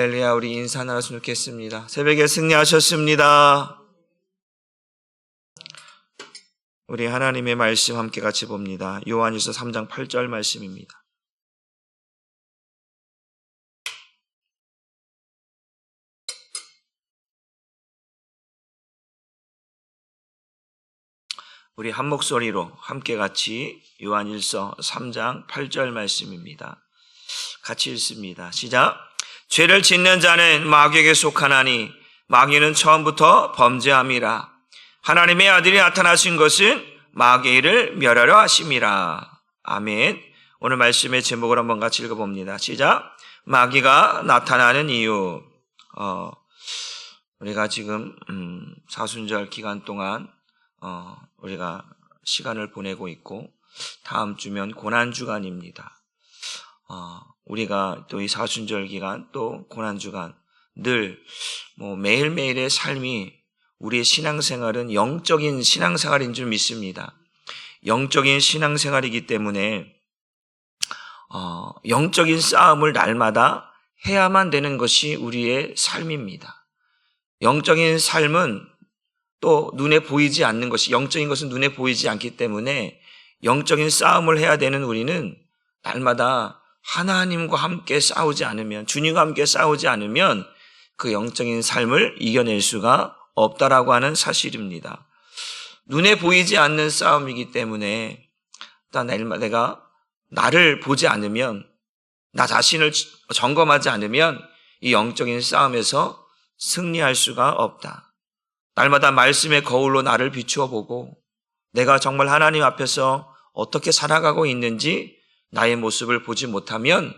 할렐루야. 우리 인사 나눴으면 좋겠습니다. 새벽에 승리하셨습니다. 우리 하나님의 말씀 함께 같이 봅니다. 요한일서 3장 8절 말씀입니다. 우리 한 목소리로 함께 같이 요한일서 3장 8절 말씀입니다. 같이 읽습니다. 시작. 죄를 짓는 자는 마귀에게 속하나니 마귀는 처음부터 범죄함이라. 하나님의 아들이 나타나신 것은 마귀를 멸하려 하심이라. 아멘. 오늘 말씀의 제목을 한번 같이 읽어봅니다. 시작. 마귀가 나타나는 이유. 우리가 지금 사순절 기간 동안 우리가 시간을 보내고 있고 다음 주면 고난주간입니다. 우리가 또 이 사순절 기간 또 고난주간 늘 매일매일의 삶이 우리의 신앙생활은 영적인 신앙생활인 줄 믿습니다. 영적인 신앙생활이기 때문에 영적인 싸움을 날마다 해야만 되는 것이 우리의 삶입니다. 영적인 삶은 또 눈에 보이지 않는 것이, 영적인 것은 눈에 보이지 않기 때문에 영적인 싸움을 해야 되는 우리는 날마다 하나님과 함께 싸우지 않으면, 주님과 함께 싸우지 않으면 그 영적인 삶을 이겨낼 수가 없다라고 하는 사실입니다. 눈에 보이지 않는 싸움이기 때문에 내가 나를 보지 않으면, 나 자신을 점검하지 않으면 이 영적인 싸움에서 승리할 수가 없다. 날마다 말씀의 거울로 나를 비추어 보고 내가 정말 하나님 앞에서 어떻게 살아가고 있는지 나의 모습을 보지 못하면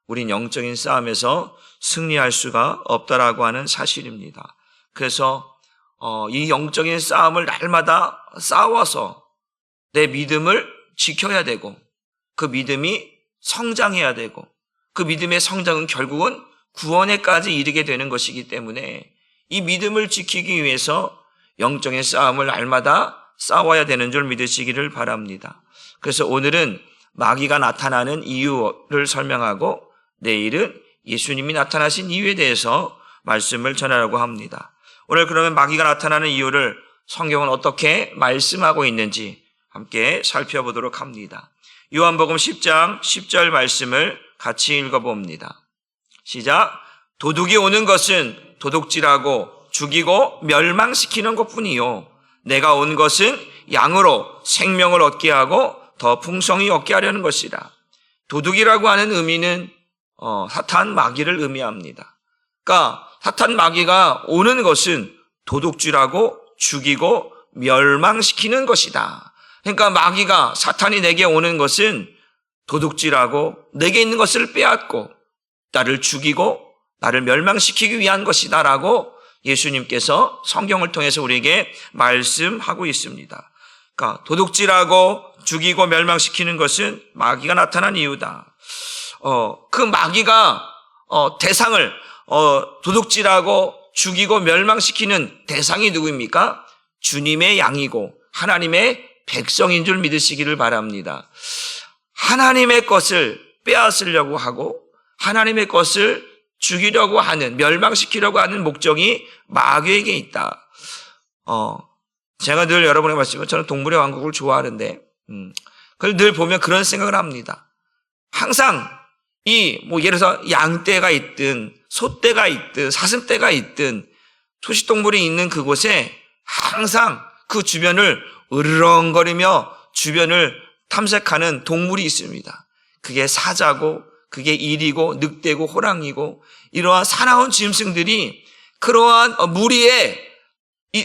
우린 영적인 싸움에서 승리할 수가 없다라고 하는 사실입니다. 그래서 이 영적인 싸움을 날마다 싸워서 내 믿음을 지켜야 되고 그 믿음이 성장해야 되고 그 믿음의 성장은 결국은 구원에까지 이르게 되는 것이기 때문에 이 믿음을 지키기 위해서 영적인 싸움을 날마다 싸워야 되는 줄 믿으시기를 바랍니다. 그래서 오늘은 마귀가 나타나는 이유를 설명하고 내일은 예수님이 나타나신 이유에 대해서 말씀을 전하려고 합니다. 오늘 그러면 마귀가 나타나는 이유를 성경은 어떻게 말씀하고 있는지 함께 살펴보도록 합니다. 요한복음 10장 10절 말씀을 같이 읽어봅니다. 시작. 도둑이 오는 것은 도둑질하고 죽이고 멸망시키는 것뿐이요 내가 온 것은 양으로 생명을 얻게 하고 더 풍성히 얻게 하려는 것이라. 도둑이라고 하는 의미는 사탄 마귀를 의미합니다. 그러니까 사탄 마귀가 오는 것은 도둑질하고 죽이고 멸망시키는 것이다. 그러니까 마귀가, 사탄이 내게 오는 것은 도둑질하고 내게 있는 것을 빼앗고 나를 죽이고 나를 멸망시키기 위한 것이다라고 예수님께서 성경을 통해서 우리에게 말씀하고 있습니다. 그러니까 도둑질하고 죽이고 멸망시키는 것은 마귀가 나타난 이유다. 그 마귀가 대상을 도둑질하고 죽이고 멸망시키는 대상이 누구입니까? 주님의 양이고 하나님의 백성인 줄 믿으시기를 바랍니다. 하나님의 것을 빼앗으려고 하고 하나님의 것을 죽이려고 하는, 멸망시키려고 하는 목적이 마귀에게 있다. 제가 늘 여러분에게 말씀드리면 저는 동물의 왕국을 좋아하는데 그걸 늘 보면 그런 생각을 합니다. 항상 예를 들어서 양떼가 있든 소떼가 있든 사슴떼가 있든 초식동물이 있는 그곳에 항상 그 주변을 으르렁거리며 주변을 탐색하는 동물이 있습니다. 그게 사자고 그게 일이고 늑대고 호랑이고 이러한 사나운 짐승들이 그러한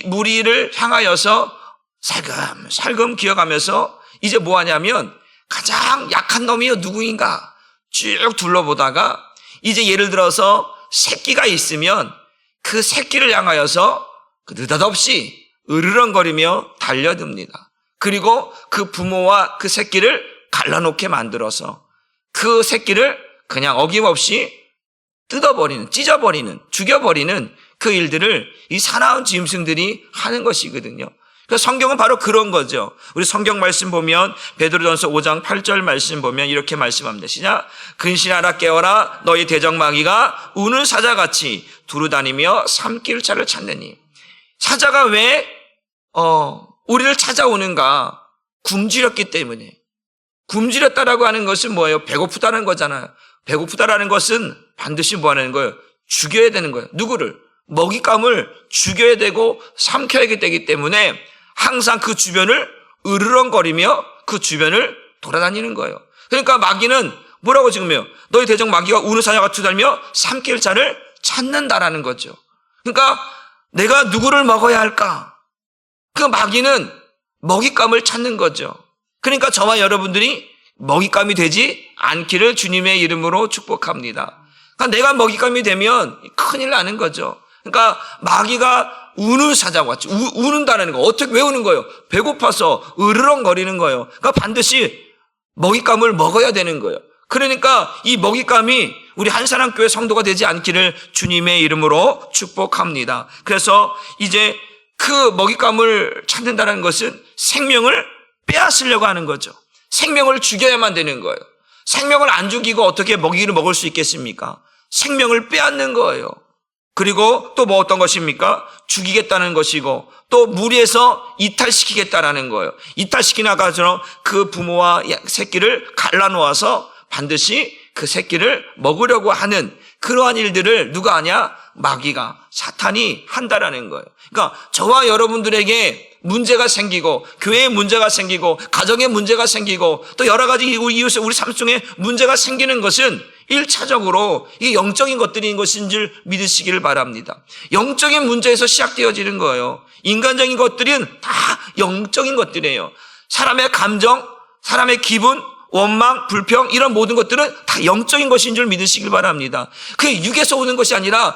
무리를 향하여서 살금 기어가면서 이제 뭐 하냐면 가장 약한 놈이 누구인가 쭉 둘러보다가 이제 예를 들어서 새끼가 있으면 그 새끼를 향하여서 느닷없이 으르렁거리며 달려듭니다. 그리고 그 부모와 그 새끼를 갈라놓게 만들어서 그 새끼를 그냥 어김없이 뜯어버리는, 찢어버리는, 죽여버리는 그 일들을 이 사나운 짐승들이 하는 것이거든요. 그러니까 성경은 바로 그런 거죠. 우리 성경 말씀 보면 베드로전서 5장 8절 말씀 보면 이렇게 말씀합니다. 시작. 근신하라 깨어라 너희 대적마귀가 우는 사자같이 두루다니며 삼킬 자를 찾느니. 사자가 왜 우리를 찾아오는가? 굶주렸기 때문에. 굶주렸다라고 하는 것은 뭐예요? 배고프다는 거잖아요. 배고프다라는 것은 반드시 뭐 하는 거예요? 죽여야 되는 거예요. 누구를? 먹잇감을 죽여야 되고 삼켜야 되기 때문에 항상 그 주변을 으르렁거리며 그 주변을 돌아다니는 거예요. 그러니까 마귀는 뭐라고 지금 해요? 너희 대적 마귀가 우는 사자같이 달며 삼킬 자를 찾는다라는 거죠. 그러니까 내가 누구를 먹어야 할까? 그 마귀는 먹잇감을 찾는 거죠. 그러니까 저와 여러분들이 먹잇감이 되지 않기를 주님의 이름으로 축복합니다. 그러니까 내가 먹잇감이 되면 큰일 나는 거죠. 그러니까 마귀가 우는 사자와 같이 우는다는 거. 어떻게 왜 우는 거예요? 배고파서 으르렁거리는 거예요. 그러니까 반드시 먹잇감을 먹어야 되는 거예요. 그러니까 이 먹잇감이 우리 한사랑교회 성도가 되지 않기를 주님의 이름으로 축복합니다. 그래서 이제 그 먹잇감을 찾는다는 것은 생명을 빼앗으려고 하는 거죠. 생명을 죽여야만 되는 거예요. 생명을 안 죽이고 어떻게 먹이를 먹을 수 있겠습니까? 생명을 빼앗는 거예요. 그리고 또 뭐 어떤 것입니까? 죽이겠다는 것이고 또 무리에서 이탈시키겠다라는 거예요. 이탈시키나 가서 그 부모와 새끼를 갈라놓아서 반드시 그 새끼를 먹으려고 하는 그러한 일들을 누가 하냐? 마귀가, 사탄이 한다라는 거예요. 그러니까 저와 여러분들에게 문제가 생기고 교회에 문제가 생기고 가정에 문제가 생기고 또 여러 가지 이웃에 우리 삶 속에 문제가 생기는 것은 1차적으로 이 영적인 것들인 것인 줄 믿으시기를 바랍니다. 영적인 문제에서 시작되어지는 거예요. 인간적인 것들은 다 영적인 것들이에요. 사람의 감정, 사람의 기분, 원망, 불평 이런 모든 것들은 다 영적인 것인 줄 믿으시길 바랍니다. 그게 육에서 오는 것이 아니라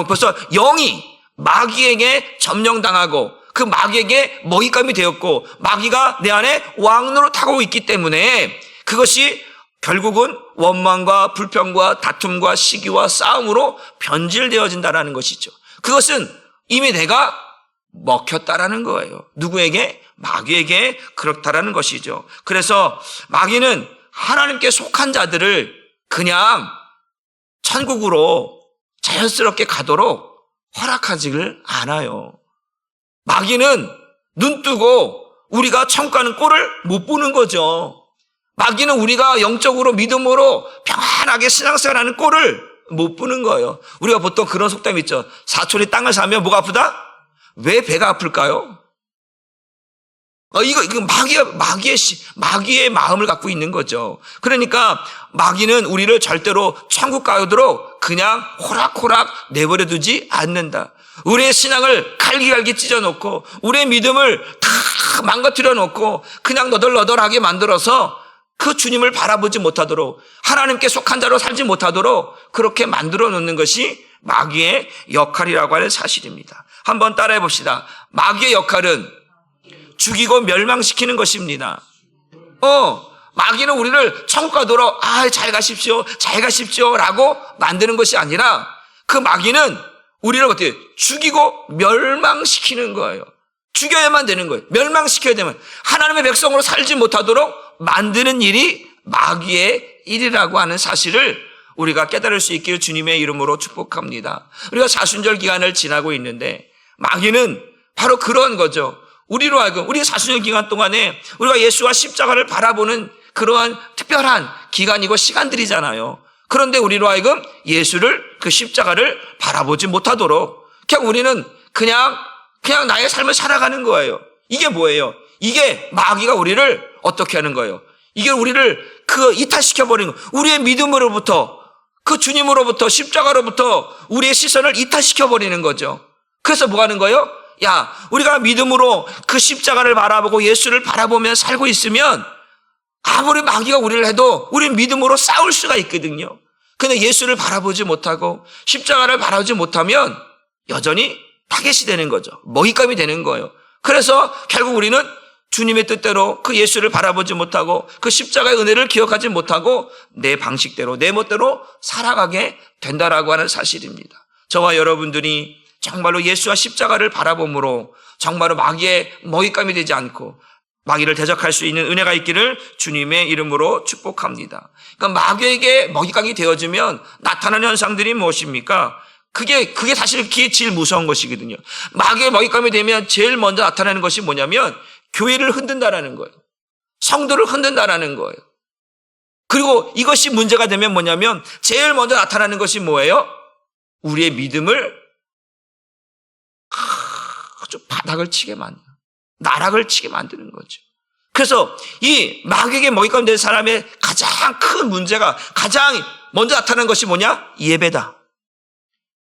벌써 영이 마귀에게 점령당하고 그 마귀에게 먹잇감이 되었고 마귀가 내 안에 왕노로 타고 있기 때문에 그것이 결국은 원망과 불평과 다툼과 시기와 싸움으로 변질되어진다는 것이죠. 그것은 이미 내가 먹혔다라는 거예요. 누구에게? 마귀에게 그렇다라는 것이죠. 그래서 마귀는 하나님께 속한 자들을 그냥 천국으로 자연스럽게 가도록 허락하지를 않아요. 마귀는 눈 뜨고 우리가 천국 가는 꼴을 못 보는 거죠. 마귀는 우리가 영적으로 믿음으로 평안하게 신앙생활하는 꼴을 못 보는 거예요. 우리가 보통 그런 속담이 있죠. 사촌이 땅을 사면 뭐가 아프다? 왜 배가 아플까요? 이거 마귀의 마음을 갖고 있는 거죠. 그러니까 마귀는 우리를 절대로 천국 가도록 그냥 호락호락 내버려 두지 않는다. 우리의 신앙을 갈기갈기 찢어놓고 우리의 믿음을 다 망가뜨려 놓고 그냥 너덜너덜하게 만들어서 그 주님을 바라보지 못하도록 하나님께 속한 자로 살지 못하도록 그렇게 만들어 놓는 것이 마귀의 역할이라고 하는 사실입니다. 한번 따라해 봅시다. 마귀의 역할은 죽이고 멸망시키는 것입니다. 마귀는 우리를 천국 가도록 잘 가십시오 라고 만드는 것이 아니라 그 마귀는 우리를 어떻게 죽이고 멸망시키는 거예요. 죽여야만 되는 거예요. 멸망시켜야 되면 하나님의 백성으로 살지 못하도록 만드는 일이 마귀의 일이라고 하는 사실을 우리가 깨달을 수 있기를 주님의 이름으로 축복합니다. 우리가 사순절 기간을 지나고 있는데 마귀는 바로 그런 거죠. 우리로 하여금 우리 사순절 기간 동안에 우리가 예수와 십자가를 바라보는 그러한 특별한 기간이고 시간들이잖아요. 그런데 우리로 하여금 예수를 그 십자가를 바라보지 못하도록 그냥 우리는 그냥 나의 삶을 살아가는 거예요. 이게 뭐예요? 이게 마귀가 우리를 어떻게 하는 거예요? 이게 우리를 이탈시켜버리는 거예요. 우리의 믿음으로부터 그 주님으로부터 십자가로부터 우리의 시선을 이탈시켜버리는 거죠. 그래서 뭐 하는 거예요? 우리가 믿음으로 그 십자가를 바라보고 예수를 바라보며 살고 있으면 아무리 마귀가 우리를 해도 우리는 믿음으로 싸울 수가 있거든요. 근데 예수를 바라보지 못하고 십자가를 바라보지 못하면 여전히 타겟이 되는 거죠. 먹잇감이 되는 거예요. 그래서 결국 우리는 주님의 뜻대로 그 예수를 바라보지 못하고 그 십자가의 은혜를 기억하지 못하고 내 방식대로 내 멋대로 살아가게 된다라고 하는 사실입니다. 저와 여러분들이 정말로 예수와 십자가를 바라봄으로 정말로 마귀의 먹잇감이 되지 않고 마귀를 대적할 수 있는 은혜가 있기를 주님의 이름으로 축복합니다. 그러니까 마귀에게 먹잇감이 되어지면 나타나는 현상들이 무엇입니까? 그게 사실 제일 무서운 것이거든요. 마귀의 먹잇감이 되면 제일 먼저 나타나는 것이 뭐냐면 교회를 흔든다라는 거예요. 성도를 흔든다라는 거예요. 그리고 이것이 문제가 되면 뭐냐면 제일 먼저 나타나는 것이 뭐예요? 우리의 믿음을 아주 바닥을 치게 만드는, 나락을 치게 만드는 거죠. 그래서 이 마귀에게 먹잇감 된 사람의 가장 큰 문제가 가장 먼저 나타나는 것이 뭐냐? 예배다.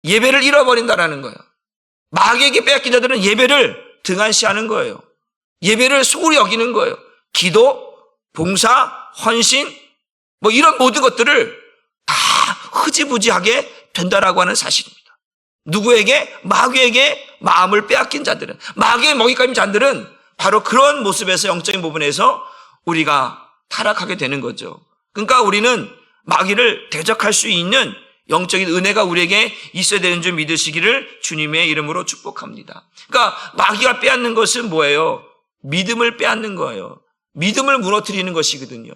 예배를 잃어버린다라는 거예요. 마귀에게 빼앗긴 자들은 예배를 등한시하는 거예요. 예배를 소홀히 여기는 거예요. 기도, 봉사, 헌신, 이런 모든 것들을 다 흐지부지하게 된다라고 하는 사실입니다. 누구에게? 마귀에게 마음을 빼앗긴 자들은, 마귀의 먹잇감인 자들은 바로 그런 모습에서 영적인 부분에서 우리가 타락하게 되는 거죠. 그러니까 우리는 마귀를 대적할 수 있는 영적인 은혜가 우리에게 있어야 되는 줄 믿으시기를 주님의 이름으로 축복합니다. 그러니까 마귀가 빼앗는 것은 뭐예요? 믿음을 빼앗는 거예요. 믿음을 무너뜨리는 것이거든요.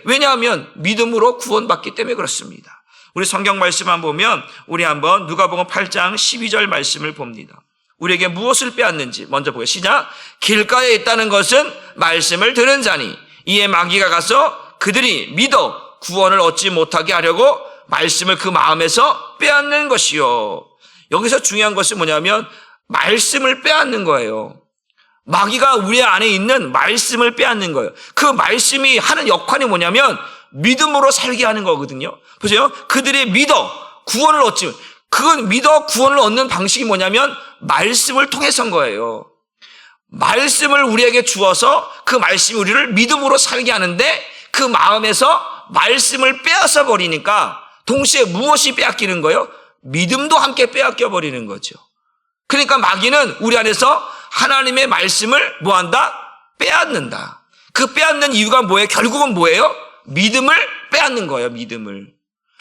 왜냐하면 믿음으로 구원받기 때문에 그렇습니다. 우리 성경 말씀만 보면 우리 한번 누가복음 8장 12절 말씀을 봅니다. 우리에게 무엇을 빼앗는지 먼저 보겠습니다. 시작. 길가에 있다는 것은 말씀을 들은 자니 이에 마귀가 가서 그들이 믿어 구원을 얻지 못하게 하려고 말씀을 그 마음에서 빼앗는 것이요. 여기서 중요한 것은 뭐냐면 말씀을 빼앗는 거예요. 마귀가 우리 안에 있는 말씀을 빼앗는 거예요. 그 말씀이 하는 역할이 뭐냐면 믿음으로 살게 하는 거거든요. 보세요. 그들이 믿어 구원을 얻지, 그건 믿어 구원을 얻는 방식이 뭐냐면 말씀을 통해서인 거예요. 말씀을 우리에게 주어서 그 말씀이 우리를 믿음으로 살게 하는데 그 마음에서 말씀을 빼앗아 버리니까 동시에 무엇이 빼앗기는 거예요? 믿음도 함께 빼앗겨 버리는 거죠. 그러니까 마귀는 우리 안에서 하나님의 말씀을 뭐한다? 빼앗는다. 그 빼앗는 이유가 뭐예요? 결국은 뭐예요? 믿음을 빼앗는 거예요. 믿음을.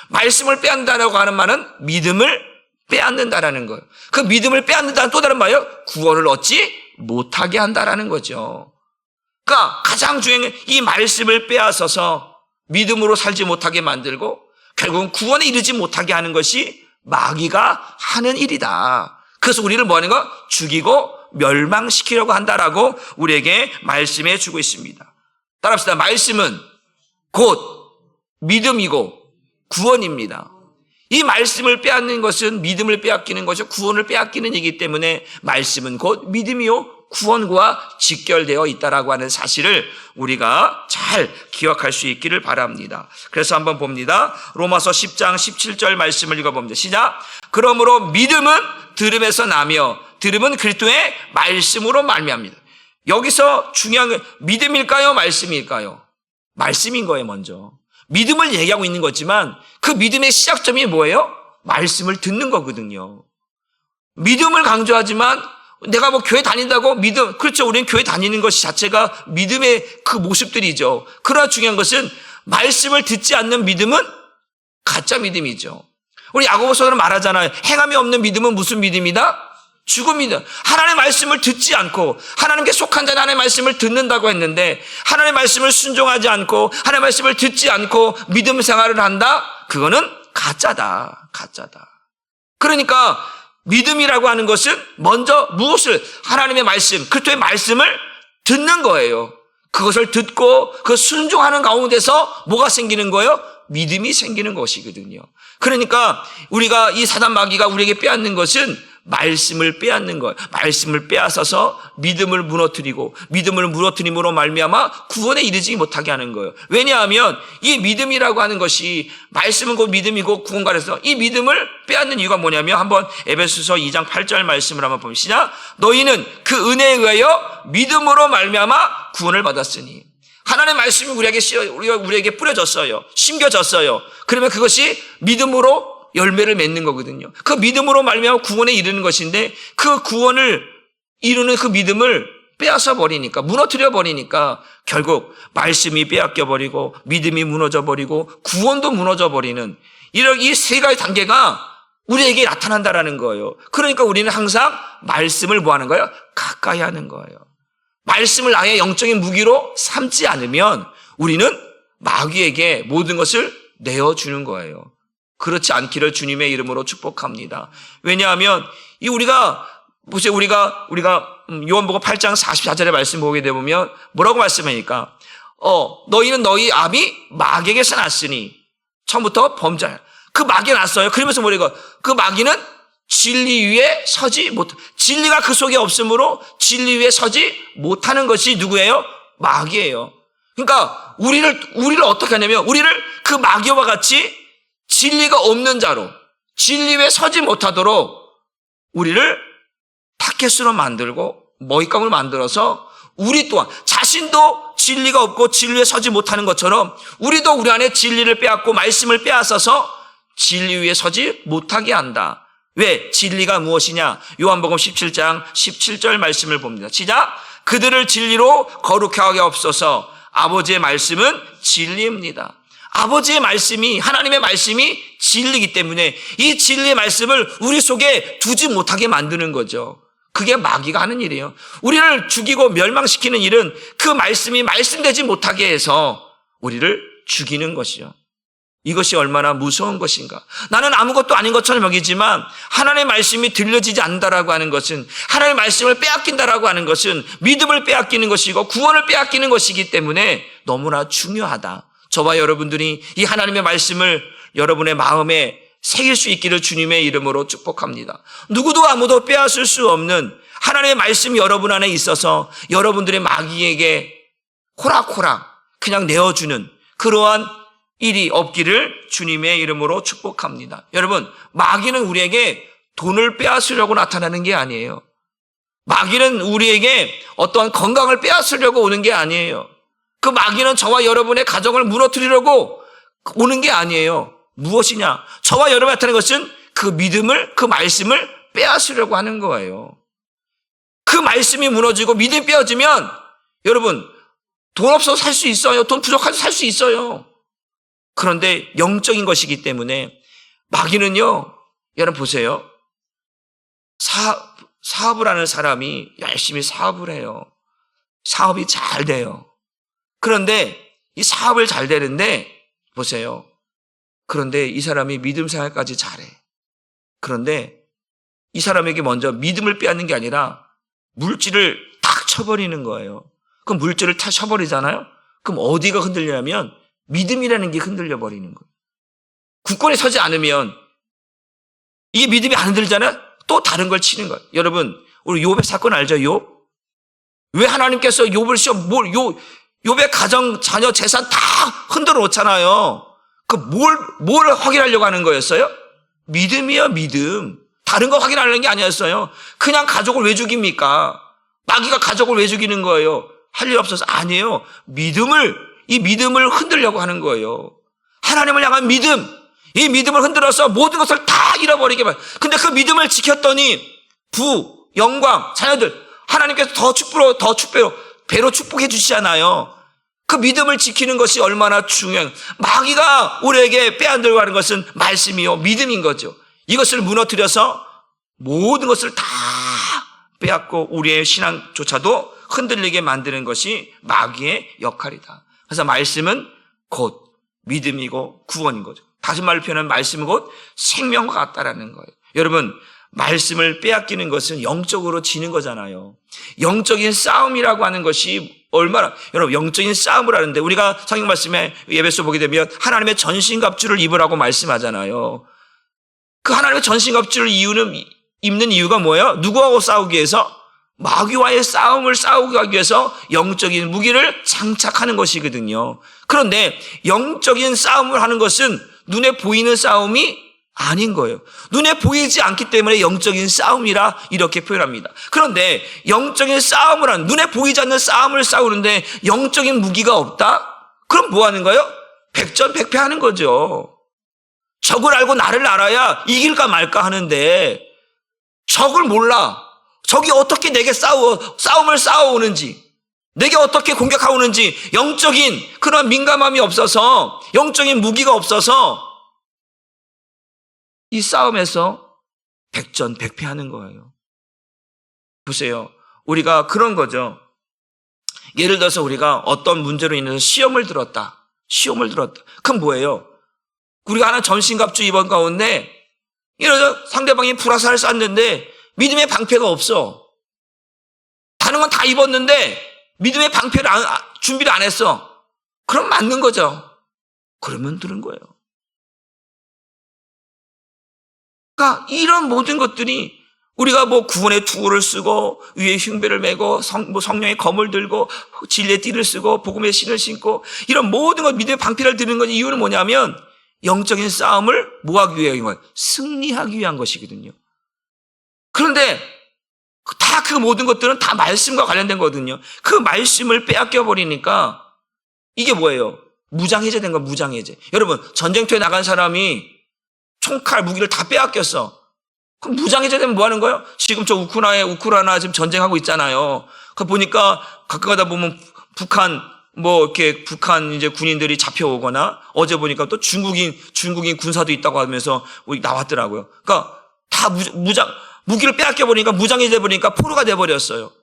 말씀을 빼앗는다라고 하는 말은 믿음을 빼앗는다라는 거예요. 그 믿음을 빼앗는다는 또 다른 말이에요. 구원을 얻지 못하게 한다라는 거죠. 그러니까 가장 중요한 게 이 말씀을 빼앗아서 믿음으로 살지 못하게 만들고 결국은 구원에 이르지 못하게 하는 것이 마귀가 하는 일이다. 그래서 우리를 뭐 하는 거? 죽이고 멸망시키려고 한다라고 우리에게 말씀해 주고 있습니다. 따라합시다. 말씀은 곧 믿음이고 구원입니다. 이 말씀을 빼앗는 것은 믿음을 빼앗기는 것이고 구원을 빼앗기는 이기 때문에 말씀은 곧 믿음이요 구원과 직결되어 있다라고 하는 사실을 우리가 잘 기억할 수 있기를 바랍니다. 그래서 한번 봅니다. 로마서 10장 17절 말씀을 읽어봅니다. 시작. 그러므로 믿음은 들음에서 나며 들음은 그리스도의 말씀으로 말미암니다. 여기서 중요한 건 믿음일까요? 말씀일까요? 말씀인 거예요. 먼저 믿음을 얘기하고 있는 거지만 그 믿음의 시작점이 뭐예요? 말씀을 듣는 거거든요. 믿음을 강조하지만 내가 교회 다닌다고 믿음, 그렇죠. 우리는 교회 다니는 것이 자체가 믿음의 그 모습들이죠. 그러나 중요한 것은 말씀을 듣지 않는 믿음은 가짜 믿음이죠. 우리 야고보서는 말하잖아요. 행함이 없는 믿음은 무슨 믿음이다? 죽음이다. 하나님의 말씀을 듣지 않고 하나님께 속한 자는 하나님의 말씀을 듣는다고 했는데 하나님의 말씀을 순종하지 않고 하나님의 말씀을 듣지 않고 믿음 생활을 한다? 그거는 가짜다. 가짜다. 그러니까 믿음이라고 하는 것은 먼저 무엇을? 하나님의 말씀, 그리스도의 말씀을 듣는 거예요. 그것을 듣고 그 순종하는 가운데서 뭐가 생기는 거예요? 믿음이 생기는 것이거든요. 그러니까 우리가 이 사단 마귀가 우리에게 빼앗는 것은 말씀을 빼앗는 거예요. 말씀을 빼앗아서 믿음을 무너뜨리고 믿음을 무너뜨림으로 말미암아 구원에 이르지 못하게 하는 거예요. 왜냐하면 이 믿음이라고 하는 것이 말씀은 곧 믿음이고 구원과 그래서 이 믿음을 빼앗는 이유가 뭐냐면 한번 에베소서 2장 8절 말씀을 한번 보면 시작. 너희는 그 은혜에 의하여 믿음으로 말미암아 구원을 받았으니 하나님의 말씀이 우리에게 뿌려졌어요. 심겨졌어요. 그러면 그것이 믿음으로 열매를 맺는 거거든요. 그 믿음으로 말미암아 구원에 이르는 것인데 그 구원을 이루는 그 믿음을 빼앗아 버리니까, 무너뜨려 버리니까 결국 말씀이 빼앗겨 버리고 믿음이 무너져 버리고 구원도 무너져 버리는 이런 이 세 가지 단계가 우리에게 나타난다라는 거예요. 그러니까 우리는 항상 말씀을 뭐 하는 거예요? 가까이 하는 거예요. 말씀을 나의 영적인 무기로 삼지 않으면 우리는 마귀에게 모든 것을 내어주는 거예요. 그렇지 않기를 주님의 이름으로 축복합니다. 왜냐하면 우리가 요한복음 8장 44절의 말씀 보게 되면 뭐라고 말씀하니까 너희는 너희 아비 마귀에게서 났으니 처음부터 범죄야. 그 마귀가 났어요. 그러면서 뭐래요? 그 마귀는 진리 위에 서지 못, 진리가 그 속에 없으므로 진리 위에 서지 못하는 것이 누구예요? 마귀예요. 그러니까 우리를 어떻게 하냐면 우리를 그 마귀와 같이 진리가 없는 자로 진리 위에 서지 못하도록 우리를 타켓으로 만들고 먹잇감을 만들어서 우리 또한 자신도 진리가 없고 진리에 서지 못하는 것처럼 우리도 우리 안에 진리를 빼앗고 말씀을 빼앗아서 진리 위에 서지 못하게 한다. 왜? 진리가 무엇이냐? 요한복음 17장 17절 말씀을 봅니다. 시작! 그들을 진리로 거룩하게 하게 없어서 아버지의 말씀은 진리입니다. 아버지의 말씀이, 하나님의 말씀이 진리이기 때문에 이 진리의 말씀을 우리 속에 두지 못하게 만드는 거죠. 그게 마귀가 하는 일이에요. 우리를 죽이고 멸망시키는 일은 그 말씀이 말씀되지 못하게 해서 우리를 죽이는 것이죠. 이것이 얼마나 무서운 것인가. 나는 아무것도 아닌 것처럼 여기지만 하나님의 말씀이 들려지지 않는다라고 하는 것은, 하나님의 말씀을 빼앗긴다라고 하는 것은 믿음을 빼앗기는 것이고 구원을 빼앗기는 것이기 때문에 너무나 중요하다. 저와 여러분들이 이 하나님의 말씀을 여러분의 마음에 새길 수 있기를 주님의 이름으로 축복합니다. 누구도 아무도 빼앗을 수 없는 하나님의 말씀이 여러분 안에 있어서 여러분들의 마귀에게 호락호락 그냥 내어주는 그러한 일이 없기를 주님의 이름으로 축복합니다. 여러분, 마귀는 우리에게 돈을 빼앗으려고 나타나는 게 아니에요. 마귀는 우리에게 어떠한 건강을 빼앗으려고 오는 게 아니에요. 그 마귀는 저와 여러분의 가정을 무너뜨리려고 오는 게 아니에요. 무엇이냐? 저와 여러분이 나타나는 것은 그 믿음을, 그 말씀을 빼앗으려고 하는 거예요. 그 말씀이 무너지고 믿음이 빼앗으면 여러분, 돈 없어서 살 수 있어요. 돈 부족해서 살 수 있어요. 그런데 영적인 것이기 때문에 마귀는요, 여러분 보세요. 사업을 하는 사람이 열심히 사업을 해요. 사업이 잘 돼요. 그런데 이 사업을 잘 되는데 보세요. 그런데 이 사람이 믿음 생활까지 잘해. 그런데 이 사람에게 먼저 믿음을 빼앗는 게 아니라 물질을 탁 쳐버리는 거예요. 그럼 물질을 탁 쳐버리잖아요. 그럼 어디가 흔들리냐면 믿음이라는 게 흔들려 버리는 거예요. 굳건히 서지 않으면 이게 믿음이 안 흔들리잖아요. 또 다른 걸 치는 거예요. 여러분, 우리 욥의 사건 알죠? 욥? 왜 하나님께서 욥을 욥의 가정, 자녀, 재산 다 흔들어 놓잖아요. 뭘 확인하려고 하는 거였어요? 믿음이요, 믿음. 다른 거 확인하려는 게 아니었어요. 그냥 가족을 왜 죽입니까? 마귀가 가족을 왜 죽이는 거예요? 할 일 없어서 아니에요. 이 믿음을 흔들려고 하는 거예요. 하나님을 향한 믿음, 이 믿음을 흔들어서 모든 것을 다 잃어버리게 만. 근데 그 믿음을 지켰더니 부, 영광, 자녀들 하나님께서 배로 축복해 주시잖아요. 그 믿음을 지키는 것이 얼마나 중요한, 마귀가 우리에게 빼앗으려고 하는 것은 말씀이요, 믿음인 거죠. 이것을 무너뜨려서 모든 것을 다 빼앗고 우리의 신앙조차도 흔들리게 만드는 것이 마귀의 역할이다. 그래서 말씀은 곧 믿음이고 구원인 거죠. 다시 말로 표현하면 말씀은 곧 생명과 같다라는 거예요. 여러분, 말씀을 빼앗기는 것은 영적으로 지는 거잖아요. 영적인 싸움이라고 하는 것이 얼마나, 여러분, 영적인 싸움을 하는데 우리가 성경 말씀에 예배소 보게 되면 하나님의 전신갑주를 입으라고 말씀하잖아요. 그 하나님의 전신갑주를 입는 이유가 뭐예요? 누구하고 싸우기 위해서? 마귀와의 싸움을 싸우기 위해서 영적인 무기를 장착하는 것이거든요. 그런데 영적인 싸움을 하는 것은 눈에 보이는 싸움이 아닌 거예요. 눈에 보이지 않기 때문에 영적인 싸움이라 이렇게 표현합니다. 그런데 영적인 싸움을 하는, 눈에 보이지 않는 싸움을 싸우는데 영적인 무기가 없다? 그럼 뭐 하는 거예요? 백전백패하는 거죠. 적을 알고 나를 알아야 이길까 말까 하는데 적을 몰라. 적이 어떻게 내게 싸움을 싸워오는지, 내게 어떻게 공격하고 오는지 영적인 그런 민감함이 없어서, 영적인 무기가 없어서 이 싸움에서 백전백패하는 거예요. 보세요. 우리가 그런 거죠. 예를 들어서 우리가 어떤 문제로 인해서 시험을 들었다. 그럼 뭐예요? 우리가 하나 전신갑주 입은 가운데 이러서 상대방이 불화살을 쐈는데 믿음의 방패가 없어. 다른 건 다 입었는데 믿음의 방패를 준비를 안 했어. 그럼 맞는 거죠. 그러면 들은 거예요. 그러니까 이런 모든 것들이 우리가 뭐 구원의 투구를 쓰고 위에 흉배를 메고 성령의 검을 들고 진리의 띠를 쓰고 복음의 신을 신고 이런 모든 것 믿음의 방패를 드는 건 이유는 뭐냐면 영적인 싸움을 뭐하기 위한 거예요? 승리하기 위한 것이거든요. 그런데 다 그 모든 것들은 다 말씀과 관련된 거거든요. 그 말씀을 빼앗겨 버리니까 이게 뭐예요? 무장해제된 거, 무장해제. 여러분, 전쟁터에 나간 사람이 총칼, 무기를 다 빼앗겼어. 그럼 무장해제되면 뭐 하는 거예요? 지금 저 우크라이나 지금 전쟁하고 있잖아요. 그 보니까 가끔 가다 보면 북한 이제 군인들이 잡혀오거나 어제 보니까 또 중국인 군사도 있다고 하면서 나왔더라고요. 그러니까 다 무기를 빼앗겨 버리니까 무장해제 버리니까 포로가 돼 버렸어요.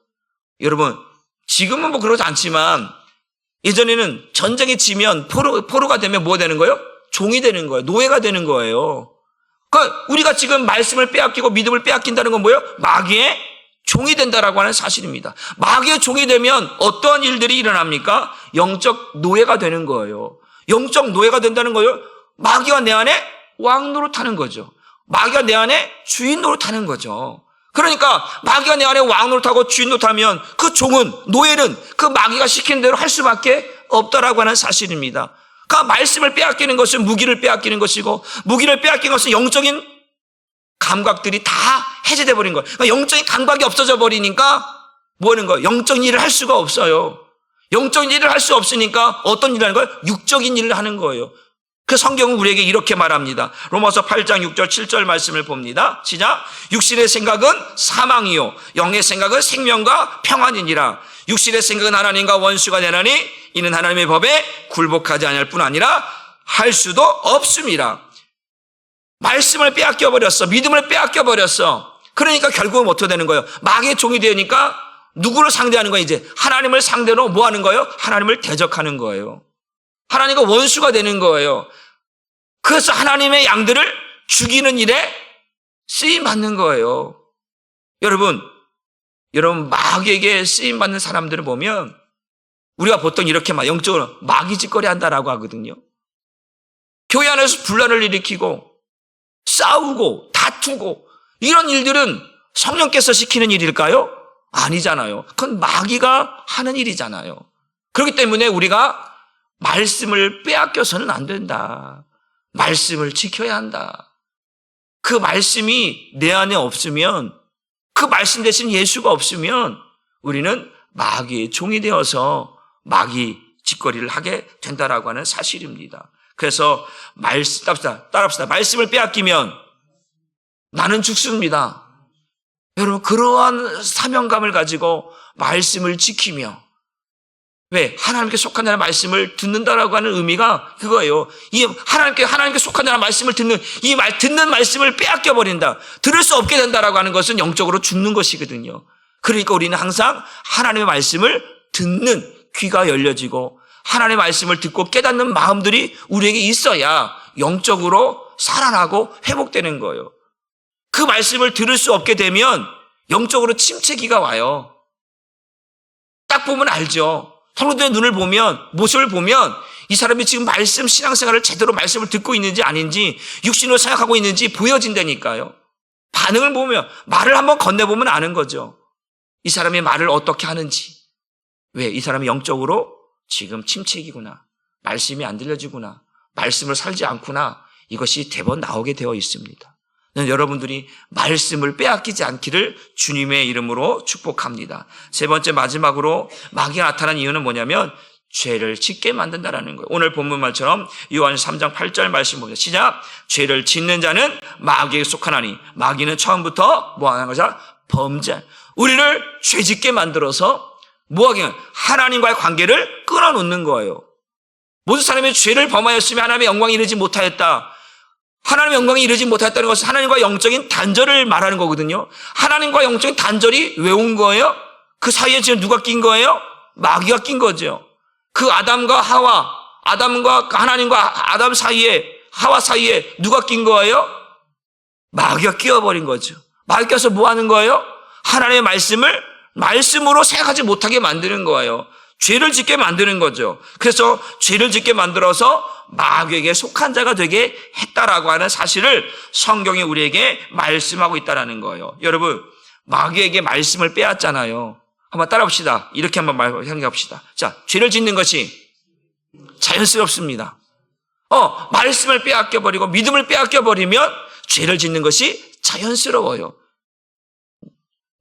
여러분, 지금은 뭐 그러지 않지만 예전에는 전쟁에 지면 포로가 되면 뭐 되는 거예요? 종이 되는 거예요. 노예가 되는 거예요. 그러니까 우리가 지금 말씀을 빼앗기고 믿음을 빼앗긴다는 건 뭐예요? 마귀의 종이 된다라고 하는 사실입니다. 마귀의 종이 되면 어떠한 일들이 일어납니까? 영적 노예가 되는 거예요. 영적 노예가 된다는 거예요. 마귀가 내 안에 왕 노릇하는 거죠. 마귀가 내 안에 주인 노릇하는 거죠. 그러니까 마귀가 내 안에 왕 노릇하고 주인 노릇하면 그 종은, 노예는 그 마귀가 시키는 대로 할 수밖에 없다라고 하는 사실입니다. 그러니까 말씀을 빼앗기는 것은 무기를 빼앗기는 것이고, 무기를 빼앗기는 것은 영적인 감각들이 다 해제돼 버린 거예요. 그러니까 영적인 감각이 없어져 버리니까 뭐 하는 거예요? 영적인 일을 할 수가 없어요. 영적인 일을 할 수 없으니까 어떤 일을 하는 거예요? 육적인 일을 하는 거예요. 그 성경은 우리에게 이렇게 말합니다. 로마서 8장 6절 7절 말씀을 봅니다. 시작. 육신의 생각은 사망이요 영의 생각은 생명과 평안이니라. 육신의 생각은 하나님과 원수가 되나니 이는 하나님의 법에 굴복하지 아니할 뿐 아니라 할 수도 없습니다. 말씀을 빼앗겨 버렸어. 믿음을 빼앗겨 버렸어. 그러니까 결국은 어떻게 되는 거예요? 마귀의 종이 되니까 누구를 상대하는 거예요? 이제 하나님을 상대로 뭐 하는 거예요? 하나님을 대적하는 거예요. 하나님과 원수가 되는 거예요. 그래서 하나님의 양들을 죽이는 일에 쓰임 받는 거예요. 여러분 마귀에게 쓰임 받는 사람들을 보면 우리가 보통 이렇게 영적으로 마귀 짓거리 한다라고 하거든요. 교회 안에서 분란을 일으키고 싸우고 다투고 이런 일들은 성령께서 시키는 일일까요? 아니잖아요. 그건 마귀가 하는 일이잖아요. 그렇기 때문에 우리가 말씀을 빼앗겨서는 안 된다. 말씀을 지켜야 한다. 그 말씀이 내 안에 없으면, 그 말씀 대신 예수가 없으면 우리는 마귀의 종이 되어서 마귀 짓거리를 하게 된다라고 하는 사실입니다. 그래서 따라합시다. 말씀을 빼앗기면 나는 죽습니다. 여러분, 그러한 사명감을 가지고 말씀을 지키며, 왜? 하나님께 속한 자의 말씀을 듣는다라고 하는 의미가 그거예요. 이 하나님께 속한 자의 말씀을 듣는 말씀을 빼앗겨 버린다. 들을 수 없게 된다라고 하는 것은 영적으로 죽는 것이거든요. 그러니까 우리는 항상 하나님의 말씀을 듣는 귀가 열려지고 하나님의 말씀을 듣고 깨닫는 마음들이 우리에게 있어야 영적으로 살아나고 회복되는 거예요. 그 말씀을 들을 수 없게 되면 영적으로 침체기가 와요. 딱 보면 알죠. 성도들의 눈을 보면, 모습을 보면 이 사람이 지금 말씀 신앙생활을 제대로 말씀을 듣고 있는지 아닌지 육신으로 생각하고 있는지 보여진다니까요. 반응을 보면, 말을 한번 건네보면 아는 거죠. 이 사람이 말을 어떻게 하는지. 왜? 이 사람이 영적으로 지금 침체기구나. 말씀이 안 들려지구나. 말씀을 살지 않구나. 이것이 대번 나오게 되어 있습니다. 여러분들이 말씀을 빼앗기지 않기를 주님의 이름으로 축복합니다. 세 번째, 마지막으로 마귀가 나타난 이유는 뭐냐면 죄를 짓게 만든다라는 거예요. 오늘 본문 말처럼 요한 3장 8절 말씀 보세요. 시작. 죄를 짓는 자는 마귀에게 속하나니 마귀는 처음부터 뭐 하는 거죠? 범죄. 우리를 죄짓게 만들어서 뭐하게 하나님과의 관계를 끊어놓는 거예요. 모든 사람이 죄를 범하였으면 하나님의 영광에 이르지 못하였다. 하나님의 영광이 이르지 못했다는 것은 하나님과 영적인 단절을 말하는 거거든요. 하나님과 영적인 단절이 왜 온 거예요? 그 사이에 지금 누가 낀 거예요? 마귀가 낀 거죠. 그 아담과 하와, 아담과 하나님과 아담 사이에, 하와 사이에 누가 낀 거예요? 마귀가 끼어버린 거죠. 마귀가 껴서 뭐 하는 거예요? 하나님의 말씀을 말씀으로 생각하지 못하게 만드는 거예요. 죄를 짓게 만드는 거죠. 그래서 죄를 짓게 만들어서 마귀에게 속한 자가 되게 했다라고 하는 사실을 성경이 우리에게 말씀하고 있다라는 거예요. 여러분, 마귀에게 말씀을 빼앗잖아요. 한번 따라봅시다. 이렇게 한번 생각합시다. 자, 죄를 짓는 것이 자연스럽습니다. 말씀을 빼앗겨버리고 믿음을 빼앗겨버리면 죄를 짓는 것이 자연스러워요.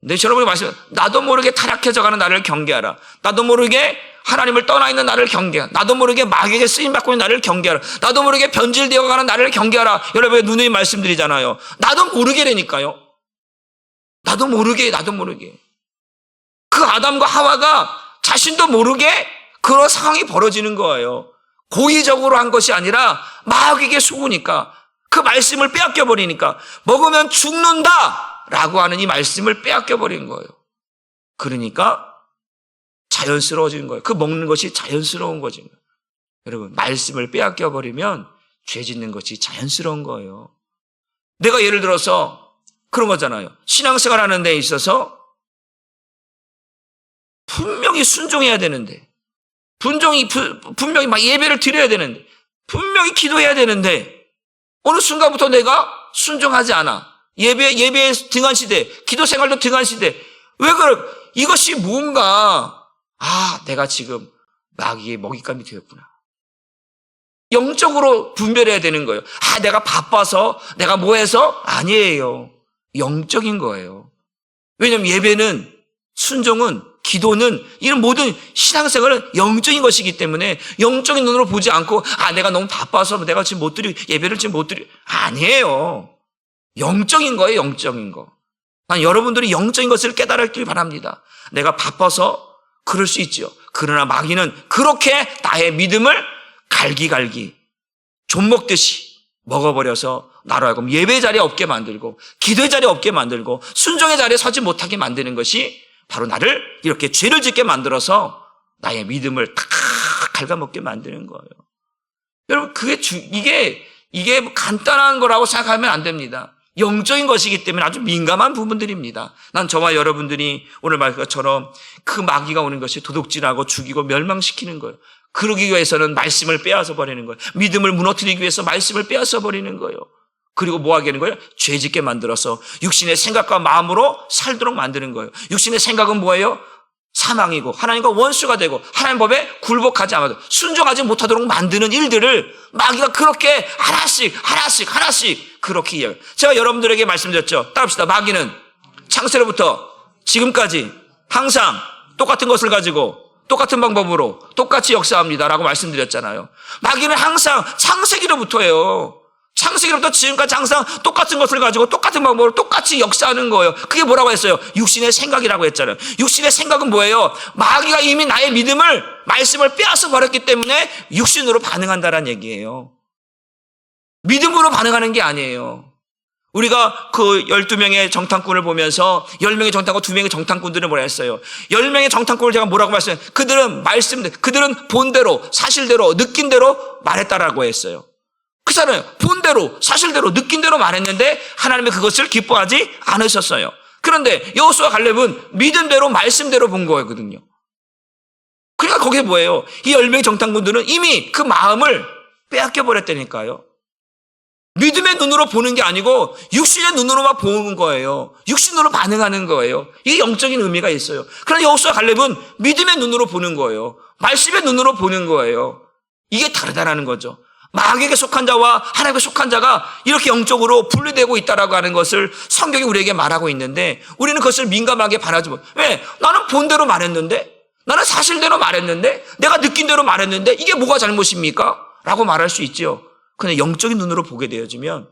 네, 여러분이 말씀, 나도 모르게 타락해져가는 나를 경계하라. 나도 모르게 하나님을 떠나 있는 나를 경계하라. 나도 모르게 마귀에게 쓰임받고 있는 나를 경계하라. 나도 모르게 변질되어가는 나를 경계하라. 여러분의 누누이 말씀드리잖아요. 나도 모르게라니까요. 나도 모르게. 그 아담과 하와가 자신도 모르게 그런 상황이 벌어지는 거예요. 고의적으로 한 것이 아니라 마귀에게 속으니까, 그 말씀을 빼앗겨버리니까, 먹으면 죽는다라고 하는 이 말씀을 빼앗겨버린 거예요. 그러니까 자연스러워진 거예요. 그 먹는 것이 자연스러운 거죠. 여러분, 말씀을 빼앗겨버리면 죄 짓는 것이 자연스러운 거예요. 내가 예를 들어서 그런 거잖아요. 신앙생활 하는 데 있어서 분명히 순종해야 되는데, 분명히 막 예배를 드려야 되는데, 분명히 기도해야 되는데, 어느 순간부터 내가 순종하지 않아. 예배에 등한시대, 기도 생활도 등한시대. 왜 그래? 이것이 뭔가, 내가 지금 마귀의 먹잇감이 되었구나. 영적으로 분별해야 되는 거예요. 내가 바빠서, 내가 뭐 해서? 아니에요. 영적인 거예요. 왜냐하면 예배는, 순종은, 기도는, 이런 모든 신앙생활은 영적인 것이기 때문에 영적인 눈으로 보지 않고, 내가 너무 바빠서 내가 지금 예배를 지금 못 드리고, 아니에요. 영적인 거예요, 영적인 거. 난 여러분들이 영적인 것을 깨달았길 바랍니다. 내가 바빠서 그럴 수 있죠. 그러나 마귀는 그렇게 나의 믿음을 갈기갈기 좀 먹듯이 먹어버려서 나로 하여금 예배 자리에 없게 만들고, 기도의 자리에 없게 만들고, 순종의 자리에 서지 못하게 만드는 것이 바로 나를 이렇게 죄를 짓게 만들어서 나의 믿음을 탁 갉아먹게 만드는 거예요. 여러분, 이게 간단한 거라고 생각하면 안 됩니다. 영적인 것이기 때문에 아주 민감한 부분들입니다. 난 저와 여러분들이 오늘 말 것처럼 그 마귀가 오는 것이 도둑질하고 죽이고 멸망시키는 거예요. 그러기 위해서는 말씀을 빼앗아 버리는 거예요. 믿음을 무너뜨리기 위해서 말씀을 빼앗아 버리는 거예요. 그리고 뭐 하게 하는 거예요? 죄짓게 만들어서 육신의 생각과 마음으로 살도록 만드는 거예요. 육신의 생각은 뭐예요? 사망이고 하나님과 원수가 되고 하나님 법에 굴복하지 않아도 순종하지 못하도록 만드는 일들을 마귀가 그렇게 하나씩 그렇게 이야기해요. 제가 여러분들에게 말씀드렸죠. 따릅시다. 마귀는 창세로부터 지금까지 항상 똑같은 것을 가지고 똑같은 방법으로 똑같이 역사합니다라고 말씀드렸잖아요. 마귀는 항상 창세기로부터예요. 창세기로부터 지금까지 항상 똑같은 것을 가지고 똑같은 방법으로 똑같이 역사하는 거예요. 그게 뭐라고 했어요? 육신의 생각이라고 했잖아요. 육신의 생각은 뭐예요? 마귀가 이미 나의 믿음을, 말씀을 빼앗아 버렸기 때문에 육신으로 반응한다는 얘기예요. 믿음으로 반응하는 게 아니에요. 우리가 그 12명의 정탐꾼을 보면서 10명의 정탐꾼, 2명의 정탐꾼들은 뭐라 했어요? 10명의 정탐꾼을 제가 뭐라고 말씀해요? 그들은 본대로, 사실대로, 느낀 대로 말했다라고 했어요. 그렇잖아요. 본대로, 사실대로, 느낀 대로 말했는데 하나님이 그것을 기뻐하지 않으셨어요. 그런데 여호수아 갈렙은 믿음대로, 말씀대로 본 거거든요. 그러니까 거기에 뭐예요? 이 10명의 정탐꾼들은 이미 그 마음을 빼앗겨 버렸다니까요. 믿음의 눈으로 보는 게 아니고 육신의 눈으로만 보는 거예요. 육신으로 반응하는 거예요. 이게 영적인 의미가 있어요. 그러나 여호수아 갈렙은 믿음의 눈으로 보는 거예요. 말씀의 눈으로 보는 거예요. 이게 다르다라는 거죠. 마귀에게 속한 자와 하나님께 속한 자가 이렇게 영적으로 분리되고 있다라고 하는 것을 성경이 우리에게 말하고 있는데 우리는 그것을 민감하게 바라지 못. 왜? 나는 본대로 말했는데, 나는 사실대로 말했는데, 내가 느낀 대로 말했는데 이게 뭐가 잘못입니까? 라고 말할 수 있죠. 그런데 영적인 눈으로 보게 되어지면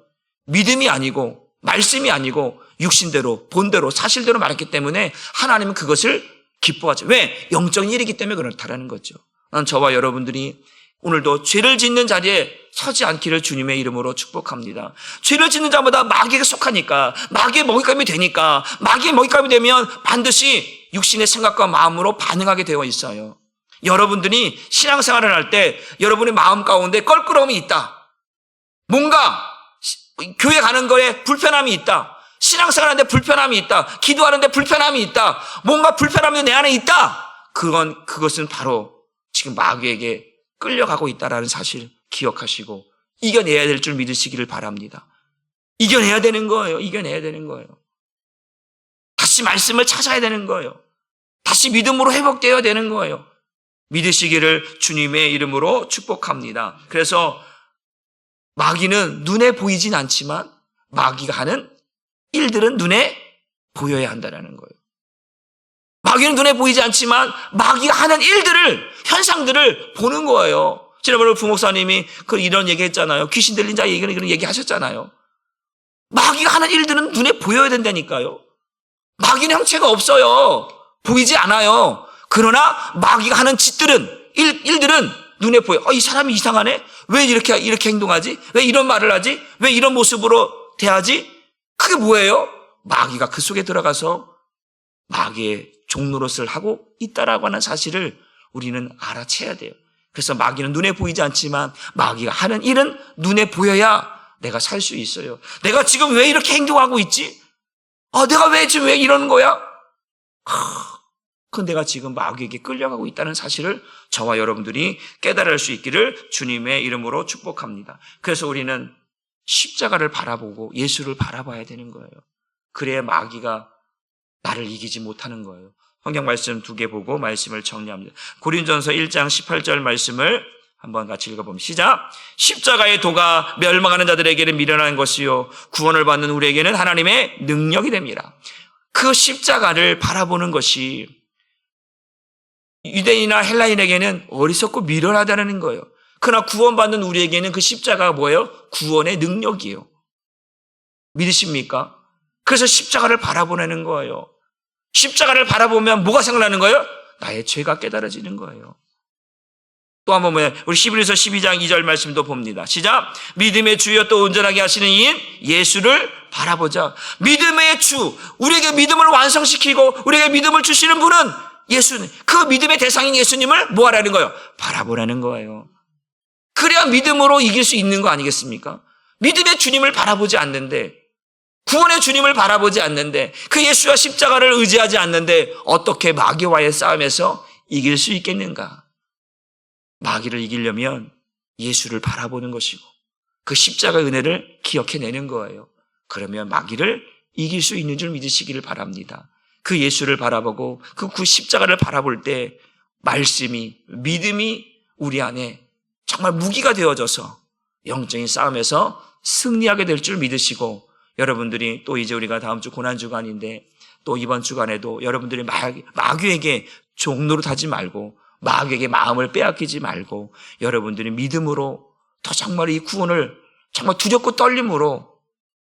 믿음이 아니고 말씀이 아니고 육신대로, 본대로, 사실대로 말했기 때문에 하나님은 그것을 기뻐하죠. 왜? 영적인 일이기 때문에 그렇다라는 거죠. 난 저와 여러분들이 오늘도 죄를 짓는 자리에 서지 않기를 주님의 이름으로 축복합니다. 죄를 짓는 자마다 마귀에게 속하니까, 마귀의 먹잇감이 되니까, 마귀의 먹잇감이 되면 반드시 육신의 생각과 마음으로 반응하게 되어 있어요. 여러분들이 신앙생활을 할 때 여러분의 마음 가운데 껄끄러움이 있다. 뭔가 교회 가는 거에 불편함이 있다. 신앙생활하는데 불편함이 있다. 기도하는데 불편함이 있다. 뭔가 불편함이 내 안에 있다. 그것은 바로 지금 마귀에게 끌려가고 있다라는 사실 기억하시고 이겨내야 될 줄 믿으시기를 바랍니다. 이겨내야 되는 거예요. 이겨내야 되는 거예요. 다시 말씀을 찾아야 되는 거예요. 다시 믿음으로 회복되어야 되는 거예요. 믿으시기를 주님의 이름으로 축복합니다. 그래서 마귀는 눈에 보이진 않지만 마귀가 하는 일들은 눈에 보여야 한다는 거예요. 마귀는 눈에 보이지 않지만 마귀가 하는 일들을, 현상들을 보는 거예요. 지난번에 부목사님이 이런 얘기 했잖아요. 귀신 들린 자 이런 얘기 하셨잖아요. 마귀가 하는 일들은 눈에 보여야 된다니까요. 마귀는 형체가 없어요. 보이지 않아요. 그러나 마귀가 하는 짓들은, 일들은 눈에 보여. 이 사람이 이상하네? 왜 이렇게 행동하지? 왜 이런 말을 하지? 왜 이런 모습으로 대하지? 그게 뭐예요? 마귀가 그 속에 들어가서 마귀의 종노릇을 하고 있다라고 하는 사실을 우리는 알아채야 돼요. 그래서 마귀는 눈에 보이지 않지만 마귀가 하는 일은 눈에 보여야 내가 살 수 있어요. 내가 지금 왜 이렇게 행동하고 있지? 내가 왜 지금 왜 이러는 거야? 내가 지금 마귀에게 끌려가고 있다는 사실을 저와 여러분들이 깨달을 수 있기를 주님의 이름으로 축복합니다. 그래서 우리는 십자가를 바라보고 예수를 바라봐야 되는 거예요. 그래야 마귀가 나를 이기지 못하는 거예요. 성경 말씀 2개 보고 말씀을 정리합니다. 고린전서 1장 18절 말씀을 한번 같이 읽어보면 시작. 십자가의 도가 멸망하는 자들에게는 미련한 것이요 구원을 받는 우리에게는 하나님의 능력이 됩니다. 그 십자가를 바라보는 것이 유대인이나 헬라인에게는 어리석고 미련하다는 거예요. 그러나 구원받는 우리에게는 그 십자가가 뭐예요? 구원의 능력이에요. 믿으십니까? 그래서 십자가를 바라보는 거예요. 십자가를 바라보면 뭐가 생각나는 거예요? 나의 죄가 깨달아지는 거예요. 또 한번 우리 히브리서 12장 2절 말씀도 봅니다. 시작. 믿음의 주여 또 온전하게 하시는 이인 예수를 바라보자. 믿음의 주, 우리에게 믿음을 완성시키고 우리에게 믿음을 주시는 분은 예수님. 그 믿음의 대상인 예수님을 뭐 하라는 거예요? 바라보라는 거예요. 그래야 믿음으로 이길 수 있는 거 아니겠습니까? 믿음의 주님을 바라보지 않는데, 구원의 주님을 바라보지 않는데, 그 예수와 십자가를 의지하지 않는데 어떻게 마귀와의 싸움에서 이길 수 있겠는가? 마귀를 이기려면 예수를 바라보는 것이고 그 십자가의 은혜를 기억해내는 거예요. 그러면 마귀를 이길 수 있는 줄 믿으시기를 바랍니다. 그 예수를 바라보고 그 십자가를 바라볼 때 말씀이, 믿음이 우리 안에 정말 무기가 되어져서 영적인 싸움에서 승리하게 될 줄 믿으시고, 여러분들이 또 이제 우리가 다음 주 고난주간인데 또 이번 주간에도 여러분들이 마귀에게 종노릇하지 말고 마귀에게 마음을 빼앗기지 말고 여러분들이 믿음으로 더 정말 이 구원을 정말 두렵고 떨림으로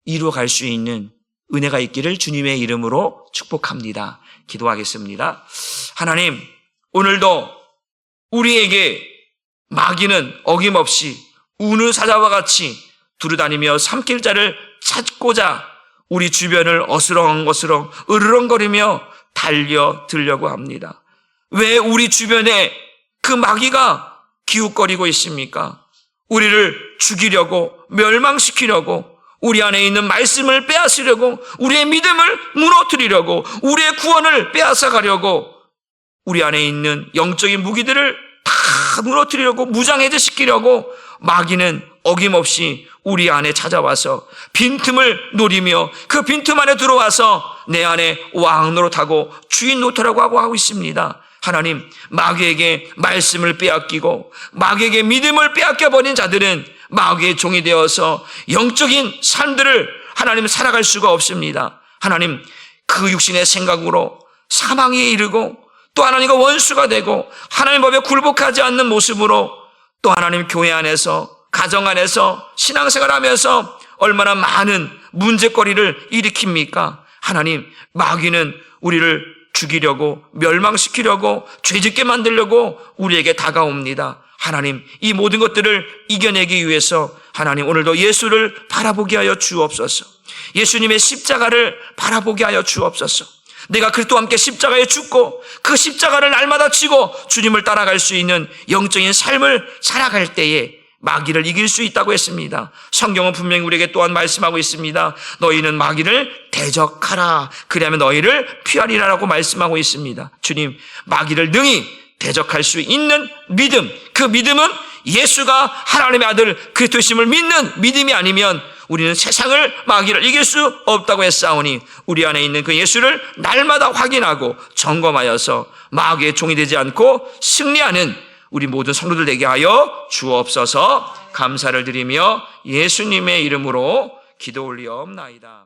이루어갈 수 있는 은혜가 있기를 주님의 이름으로 축복합니다. 기도하겠습니다. 하나님, 오늘도 우리에게 마귀는 어김없이 우는 사자와 같이 두루다니며 삼킬 자를 찾고자 우리 주변을 어스렁어스렁 으르렁거리며 달려들려고 합니다. 왜 우리 주변에 그 마귀가 기웃거리고 있습니까? 우리를 죽이려고, 멸망시키려고, 우리 안에 있는 말씀을 빼앗으려고, 우리의 믿음을 무너뜨리려고, 우리의 구원을 빼앗아가려고, 우리 안에 있는 영적인 무기들을 다 무너뜨리려고, 무장해제시키려고 마귀는 어김없이 우리 안에 찾아와서 빈틈을 노리며 그 빈틈 안에 들어와서 내 안에 왕 노릇하고 주인 노릇하라고 하고 있습니다. 하나님, 마귀에게 말씀을 빼앗기고 마귀에게 믿음을 빼앗겨버린 자들은 마귀의 종이 되어서 영적인 삶들을 하나님 살아갈 수가 없습니다. 하나님, 그 육신의 생각으로 사망에 이르고 또 하나님과 원수가 되고 하나님 법에 굴복하지 않는 모습으로 또 하나님 교회 안에서, 가정 안에서 신앙생활하면서 얼마나 많은 문제거리를 일으킵니까? 하나님, 마귀는 우리를 죽이려고, 멸망시키려고, 죄짓게 만들려고 우리에게 다가옵니다. 하나님, 이 모든 것들을 이겨내기 위해서 하나님 오늘도 예수를 바라보게 하여 주옵소서. 예수님의 십자가를 바라보게 하여 주옵소서. 내가 그리스도와 함께 십자가에 죽고 그 십자가를 날마다 지고 주님을 따라갈 수 있는 영적인 삶을 살아갈 때에 마귀를 이길 수 있다고 했습니다. 성경은 분명히 우리에게 또한 말씀하고 있습니다. 너희는 마귀를 대적하라. 그리하면 너희를 피하리라라고 말씀하고 있습니다. 주님, 마귀를 능히 대적할 수 있는 믿음, 그 믿음은 예수가 하나님의 아들 그리스도심을 믿는 믿음이 아니면 우리는 세상을, 마귀를 이길 수 없다고 했사오니 우리 안에 있는 그 예수를 날마다 확인하고 점검하여서 마귀의 종이 되지 않고 승리하는 우리 모든 성도들 되게 하여 주옵소서. 감사를 드리며 예수님의 이름으로 기도 올리옵나이다.